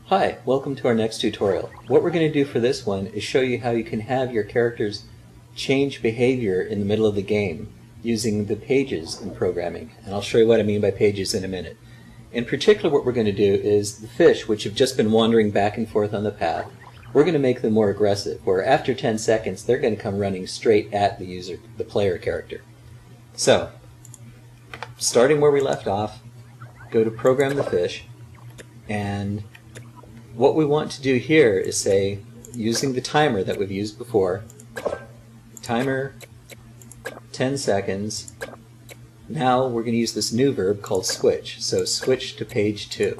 Hi, welcome to our next tutorial. What we're going to do for this one is show you how you can have your characters change behavior in the middle of the game using the pages in programming. And I'll show you what I mean by pages in a minute. In particular, what we're going to do is the fish, which have just been wandering back and forth on the path, we're going to make them more aggressive, where after 10 seconds they're going to come running straight at the player character. So, starting where we left off, go to Program the Fish, and what we want to do here is say, using the timer that we've used before, timer 10 seconds, now we're going to use this new verb called switch. So switch to page 2.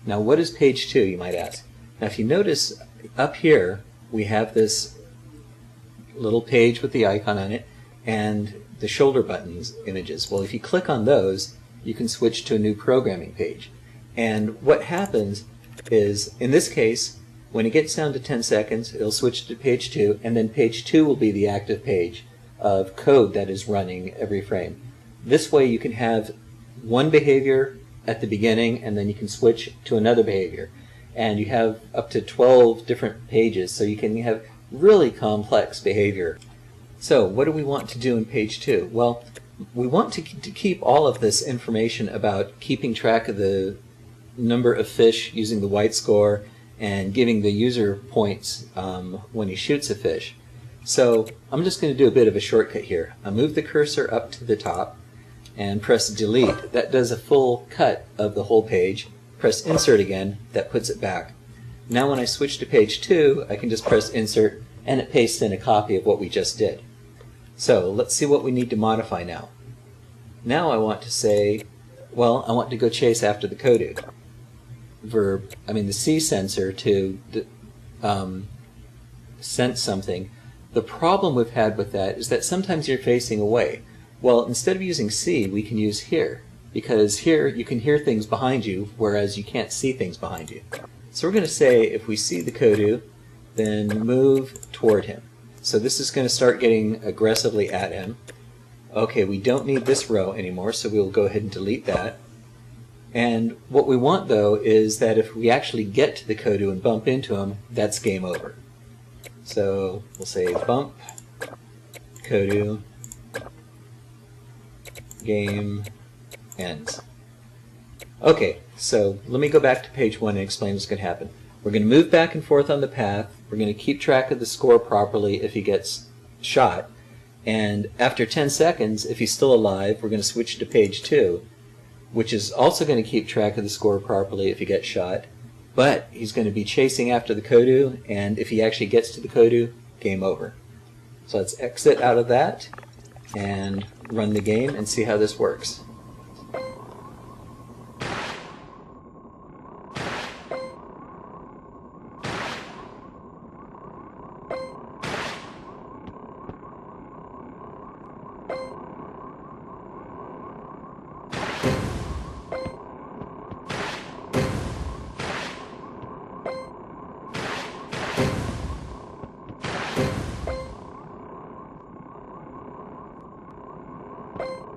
Now what is page 2, you might ask? Now if you notice up here we have this little page with the icon on it and the shoulder buttons images. Well, if you click on those, you can switch to a new programming page. And what happens is, in this case, when it gets down to 10 seconds, it'll switch to page 2, and then page 2 will be the active page of code that is running every frame. This way you can have one behavior at the beginning, and then you can switch to another behavior. And you have up to 12 different pages, so you can have really complex behavior. So what do we want to do in page 2? Well, we want to keep all of this information about keeping track of the number of fish using the white score and giving the user points when he shoots a fish. So I'm just going to do a bit of a shortcut here. I move the cursor up to the top and press delete. That does a full cut of the whole page. Press insert again, that puts it back. Now when I switch to page 2, I can just press insert and it pastes in a copy of what we just did. So let's see what we need to modify now. Now I want to say, well, I want to go chase after the Kodu verb, the C sensor to sense something. The problem we've had with that is that sometimes you're facing away. Well, instead of using C, we can use hear, because here you can hear things behind you, whereas you can't see things behind you. So we're going to say if we see the Kodu, then move toward him. So this is going to start getting aggressively at him. Okay, we don't need this row anymore, so we'll go ahead and delete that. And what we want, though, is that if we actually get to the Kodu and bump into him, that's game over. So we'll say bump, Kodu, game ends. Okay, so let me go back to page 1 and explain what's going to happen. We're going to move back and forth on the path. We're going to keep track of the score properly if he gets shot. And after 10 seconds, if he's still alive, we're going to switch to page 2, which is also going to keep track of the score properly if he gets shot. But he's going to be chasing after the Kodu, and if he actually gets to the Kodu, game over. So let's exit out of that and run the game and see how this works. You